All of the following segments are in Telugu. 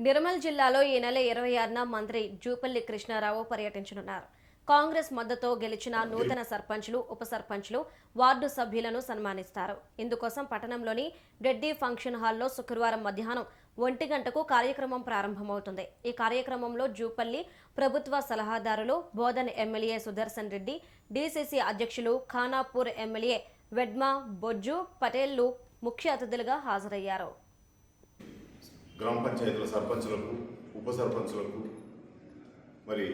నిర్మల్ జిల్లాలో ఈ నెల 26న మంత్రి జూపల్లి కృష్ణారావు పర్యటించనున్నారు. కాంగ్రెస్ మద్దతుతో గెలిచిన నూతన సర్పంచ్లు, ఉప సర్పంచ్లు, వార్డు సభ్యులను సన్మానిస్తారు. ఇందుకోసం పట్టణంలోని రెడ్డి ఫంక్షన్ హాల్లో శుక్రవారం మధ్యాహ్నం 1 గంటకు కార్యక్రమం ప్రారంభమవుతుంది. ఈ కార్యక్రమంలో జూపల్లి ప్రభుత్వ సలహాదారులు, బోధన్ ఎమ్మెల్యే సుదర్శన్ రెడ్డి, డీసీసీ అధ్యక్షులు, ఖానాపూర్ ఎమ్మెల్యే వెడ్మా బొజ్జు పటేళ్లు ముఖ్య అతిథులుగా హాజరయ్యారు. గ్రామ పంచాయతీల సర్పంచులకు, ఉప సర్పంచులకు మరి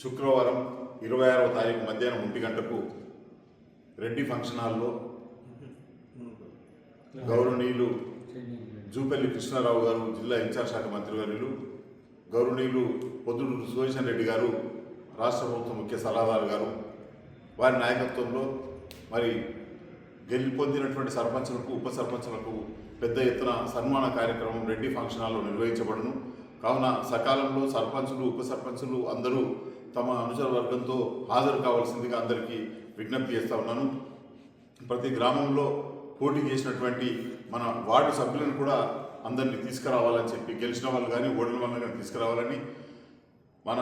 శుక్రవారం 26వ తారీఖు మధ్యాహ్నం 1 గంటకు రెడ్డి ఫంక్షన్ హాల్లో గౌరవనీయులు జూపల్లి కృష్ణారావు గారు, జిల్లా ఇన్ఛార్జ్ శాఖ మంత్రివర్యులు, గౌరవనీయులు పొద్దుటూరు సుదర్శన్ రెడ్డి గారు, రాష్ట్ర ప్రభుత్వ ముఖ్య సలహాదారు గారు, వారి నాయకత్వంలో మరి గెలుపొందినటువంటి సర్పంచులకు, ఉప సర్పంచులకు పెద్ద ఎత్తున సన్మాన కార్యక్రమం రెడ్డి ఫంక్షన్ హాల్లో నిర్వహించబడును. కావున సకాలంలో సర్పంచులు, ఉప సర్పంచులు అందరూ తమ అనుచర వర్గంతో హాజరు కావాల్సిందిగా అందరికీ విజ్ఞప్తి చేస్తూ ఉన్నాను. ప్రతి గ్రామంలో పోటీ చేసినటువంటి మన వార్డు సభ్యులను కూడా అందరినీ తీసుకురావాలని చెప్పి, గెలిచిన వాళ్ళు కానీ ఓడిన వాళ్ళు కానీ తీసుకురావాలని, మన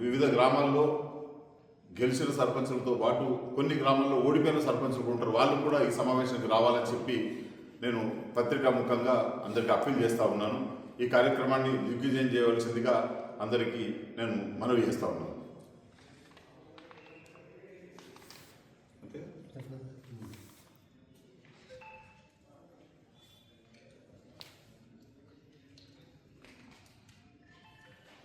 వివిధ గ్రామాల్లో గెలిచిన సర్పంచులతో పాటు కొన్ని గ్రామాల్లో ఓడిపోయిన సర్పంచులు ఉంటారు, వాళ్ళు కూడా ఈ సమావేశానికి రావాలని చెప్పి నేను పత్రికాముఖంగా అందరికీ అప్పీల్ చేస్తూ ఉన్నాను. ఈ కార్యక్రమాన్ని దిగ్విజయం చేయవలసిందిగా అందరికీ నేను మనవి చేస్తూ ఉన్నాను.